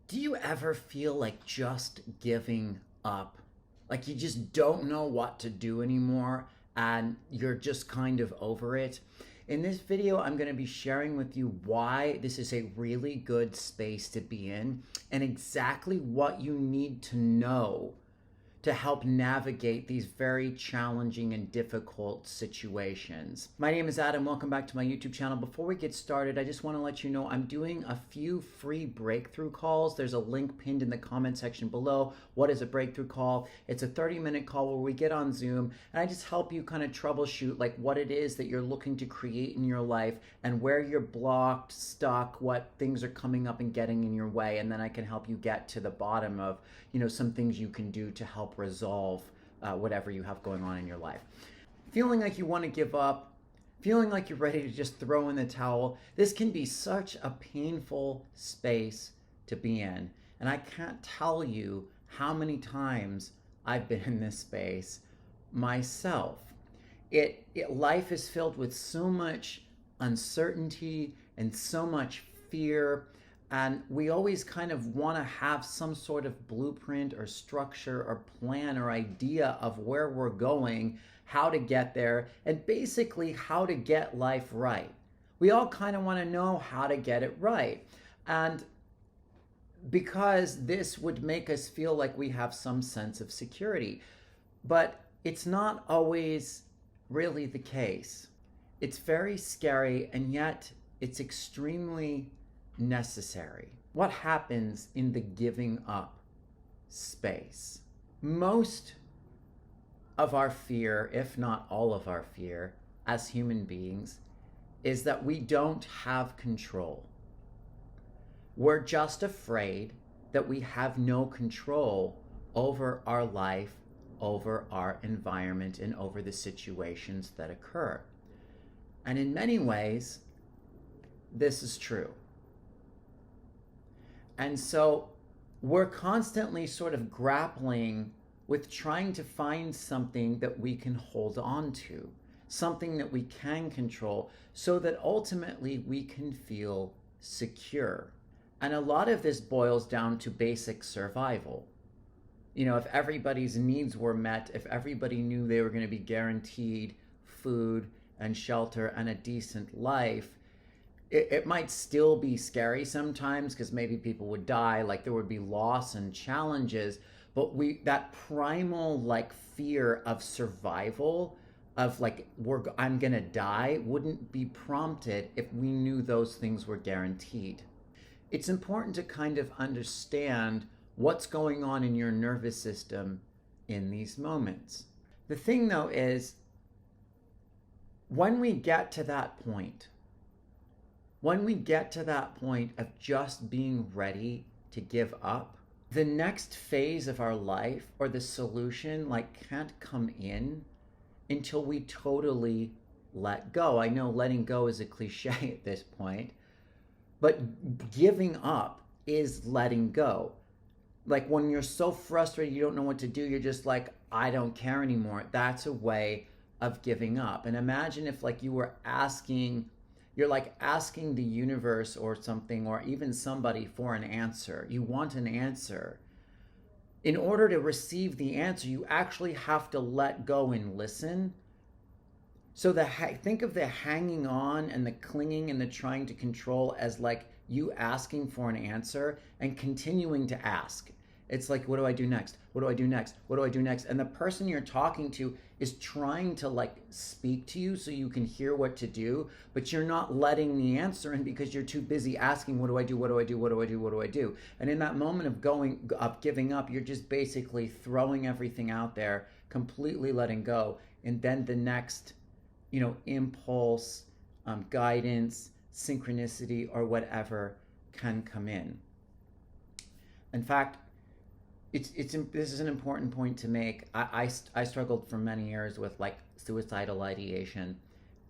Do you ever feel like just giving up? Like you just don't know what to do anymore and you're just kind of over it? In this video, I'm going to be sharing with you why this is a really good space to be in and exactly what you need to know to help navigate these very challenging and difficult situations. My name is Adam. Welcome back to my YouTube channel. Before we get started, I just want to let you know I'm doing a few free breakthrough calls. There's a link pinned in the comment section below. What is a breakthrough call? It's a 30-minute call where we get on Zoom and I just help you kind of troubleshoot like what it is that you're looking to create in your life and where you're blocked, stuck, what things are coming up and getting in your way, and then I can help you get to the bottom of some things you can do to help resolve whatever you have going on in your life. Feeling like you want to give up, feeling like you're ready to just throw in the towel, this can be such a painful space to be in. And I can't tell you how many times I've been in this space myself. Life is filled with so much uncertainty and so much fear, and we always kind of want to have some sort of blueprint or structure or plan or idea of where we're going, how to get there, and basically how to get life right. We all kind of want to know how to get it right. And because this would make us feel like we have some sense of security. But it's not always really the case. It's very scary, and yet it's extremely necessary. What happens in the giving up space? Most of our fear, if not all of our fear, as human beings, is that we don't have control. We're just afraid that we have no control over our life, over our environment, and over the situations that occur. And in many ways, this is true. And so we're constantly sort of grappling with trying to find something that we can hold on to, something that we can control, so that ultimately we can feel secure. And a lot of this boils down to basic survival. If everybody's needs were met, if everybody knew they were going to be guaranteed food and shelter and a decent life, it might still be scary sometimes because maybe people would die, like there would be loss and challenges, but that primal like fear of survival, of like I'm gonna die, wouldn't be prompted if we knew those things were guaranteed. It's important to kind of understand what's going on in your nervous system in these moments. The thing though is, when we get to that point of just being ready to give up, the next phase of our life or the solution can't come in until we totally let go. I know letting go is a cliche at this point, but giving up is letting go. Like when you're so frustrated, you don't know what to do, you're just like, I don't care anymore. That's a way of giving up. And imagine if you're asking the universe or something, or even somebody, for an answer. You want an answer. In order to receive the answer, you actually have to let go and listen. So think of the hanging on and the clinging and the trying to control as like you asking for an answer and continuing to ask. It's like, what do I do next? What do I do next? What do I do next? And the person you're talking to is trying to speak to you so you can hear what to do, but you're not letting the answer in because you're too busy asking, what do I do? What do I do? What do I do? What do I do? And in that moment of giving up, you're just basically throwing everything out there, completely letting go. And then the next, impulse, guidance, synchronicity, or whatever can come in. In fact, this is an important point to make. I struggled for many years with suicidal ideation,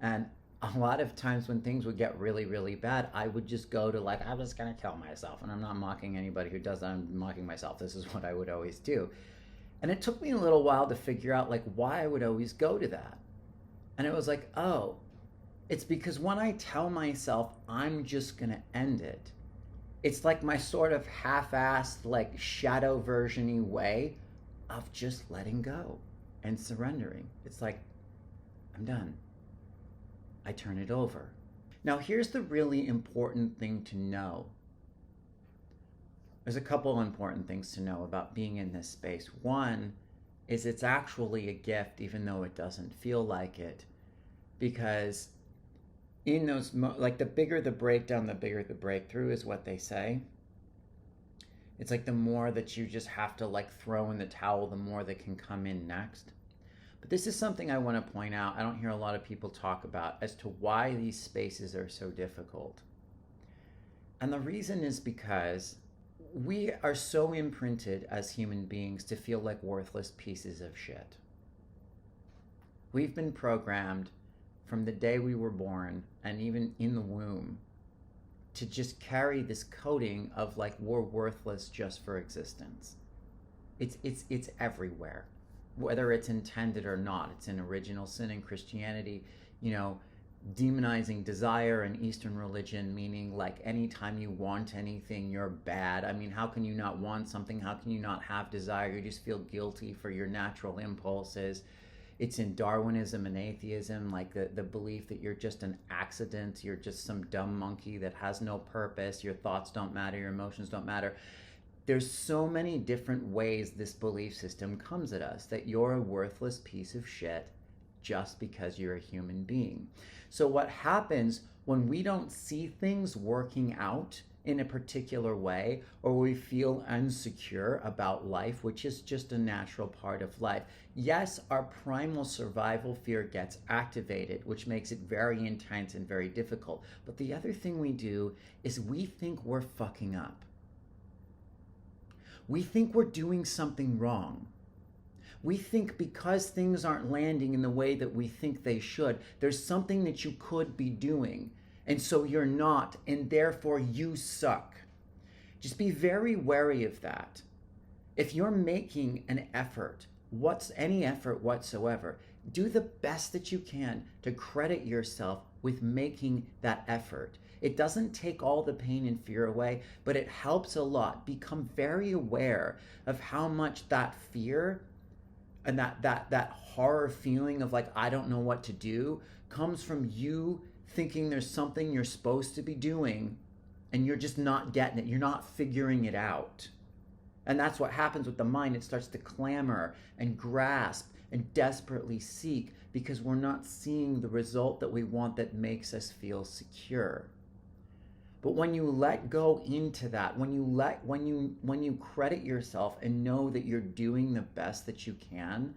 and a lot of times when things would get really, really bad, I would just go to I'm just gonna kill myself. And I'm not mocking anybody who does that. I'm mocking myself. This is what I would always do. And it took me a little while to figure out why I would always go to that. And it was oh, it's because when I tell myself I'm just gonna end it, It's like my sort of half-assed, like shadow version-y way of just letting go and surrendering. It's like, I'm done. I turn it over. Now, here's the really important thing to know. There's a couple important things to know about being in this space. One is it's actually a gift, even though it doesn't feel like it, because in those, like the bigger the breakdown, the bigger the breakthrough is what they say. It's like the more that you just have to like throw in the towel, the more that can come in next. But this is something I want to point out. I don't hear a lot of people talk about as to why these spaces are so difficult. And the reason is because we are so imprinted as human beings to feel like worthless pieces of shit. We've been programmed from the day we were born and even in the womb to just carry this coding of like we're worthless just for existence. It's everywhere, whether it's intended or not. It's in original sin in Christianity, demonizing desire in Eastern religion, meaning like anytime you want anything, you're bad. I mean, how can you not want something? How can you not have desire? You just feel guilty for your natural impulses. It's in Darwinism and atheism, like the belief that you're just an accident, you're just some dumb monkey that has no purpose, your thoughts don't matter, your emotions don't matter. There's so many different ways this belief system comes at us, that you're a worthless piece of shit just because you're a human being. So what happens when we don't see things working out in a particular way, or we feel insecure about life, which is just a natural part of life. Yes, our primal survival fear gets activated, which makes it very intense and very difficult. But the other thing we do is we think we're fucking up. We think we're doing something wrong. We think because things aren't landing in the way that we think they should, there's something that you could be doing. And so you're not, and therefore you suck. Just be very wary of that. If you're making an effort, any effort whatsoever, do the best that you can to credit yourself with making that effort. It doesn't take all the pain and fear away, but it helps a lot. Become very aware of how much that fear and that horror feeling of like, I don't know what to do, comes from you thinking there's something you're supposed to be doing and you're just not getting it. You're not figuring it out. And that's what happens with the mind. It starts to clamor and grasp and desperately seek because we're not seeing the result that we want that makes us feel secure. But when you let go into that, when you credit yourself and know that you're doing the best that you can,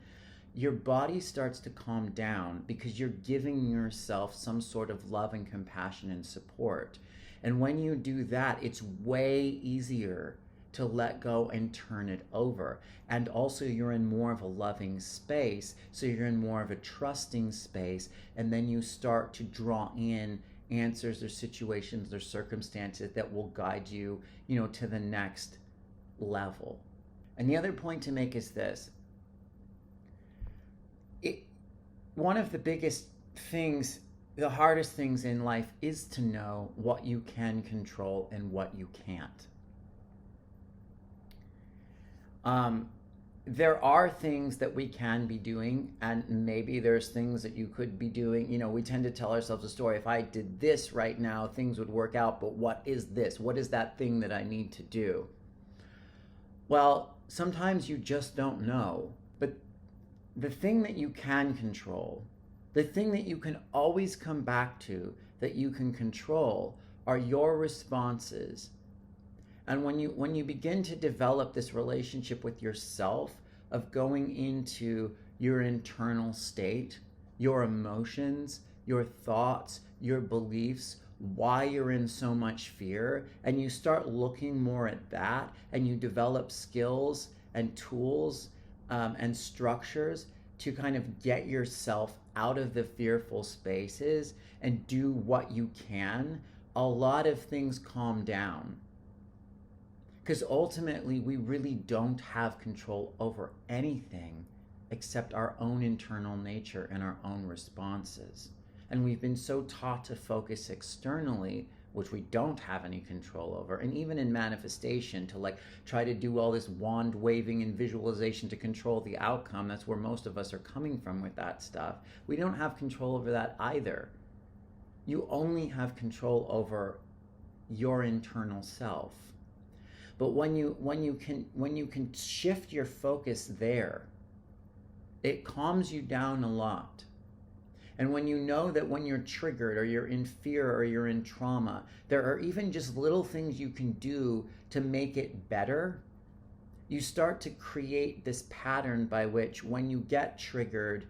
your body starts to calm down because you're giving yourself some sort of love and compassion and support. And when you do that, it's way easier to let go and turn it over. And also you're in more of a loving space, so you're in more of a trusting space, and then you start to draw in answers or situations or circumstances that will guide you, to the next level. And the other point to make is this. One of the biggest things, the hardest things in life is to know what you can control and what you can't. There are things that we can be doing, and maybe there's things that you could be doing. We tend to tell ourselves a story. If I did this right now, things would work out, but what is this? What is that thing that I need to do? Well, sometimes you just don't know. But the thing that you can control, the thing that you can always come back to, that you can control, are your responses. And when you begin to develop this relationship with yourself of going into your internal state, your emotions, your thoughts, your beliefs, why you're in so much fear, and you start looking more at that, and you develop skills and tools and structures to kind of get yourself out of the fearful spaces and do what you can, a lot of things calm down. Because ultimately, we really don't have control over anything except our own internal nature and our own responses. And we've been so taught to focus externally which we don't have any control over. And even in manifestation, to like try to do all this wand waving and visualization to control the outcome, that's where most of us are coming from with that stuff. We don't have control over that either. You only have control over your internal self. But when you can shift your focus there, it calms you down a lot. And when you know that when you're triggered or you're in fear or you're in trauma, there are even just little things you can do to make it better, you start to create this pattern by which when you get triggered,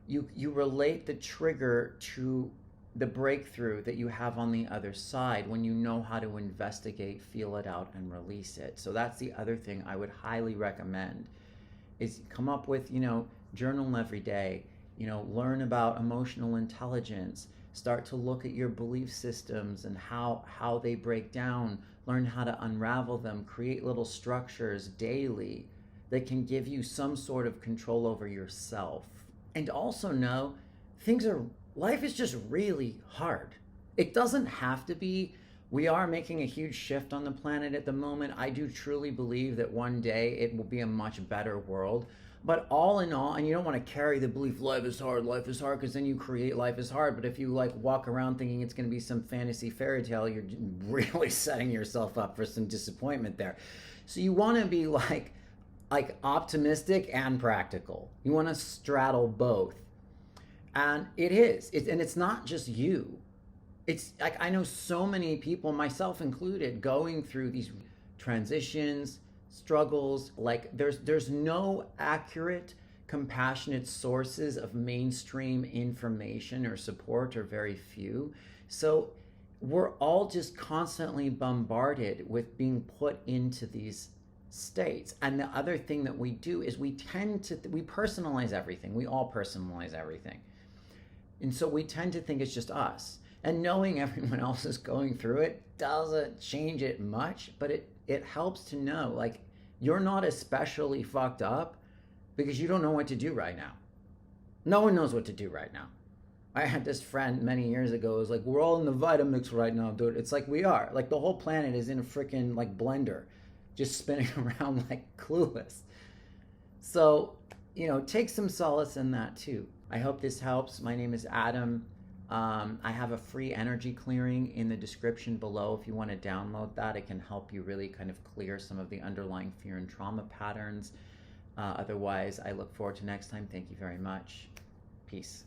you relate the trigger to the breakthrough that you have on the other side when you know how to investigate, feel it out, and release it. So that's the other thing I would highly recommend, is come up with, journal every day, learn about emotional intelligence, start to look at your belief systems and how they break down, learn how to unravel them, create little structures daily that can give you some sort of control over yourself. And also know life is just really hard. It doesn't have to be. We are making a huge shift on the planet at the moment. I do truly believe that one day it will be a much better world. But all in all, and you don't want to carry the belief life is hard, because then you create life is hard. But if you walk around thinking it's going to be some fantasy fairy tale, you're really setting yourself up for some disappointment there. So you want to be like optimistic and practical. You want to straddle both. And it's not just you. It's like, I know so many people, myself included, going through these transitions, struggles. Like there's no accurate, compassionate sources of mainstream information or support, or very few. So we're all just constantly bombarded with being put into these states. And the other thing that we do is we personalize everything. We all personalize everything. And so we tend to think it's just us. And knowing everyone else is going through it doesn't change it much, but it helps to know, you're not especially fucked up because you don't know what to do right now. No one knows what to do right now. I had this friend many years ago who was like, we're all in the Vitamix right now, dude. It's like we are. The whole planet is in a freaking blender, just spinning around clueless. So, take some solace in that too. I hope this helps. My name is Adam. I have a free energy clearing in the description below. If you want to download that, it can help you really kind of clear some of the underlying fear and trauma patterns. Otherwise, I look forward to next time. Thank you very much. Peace.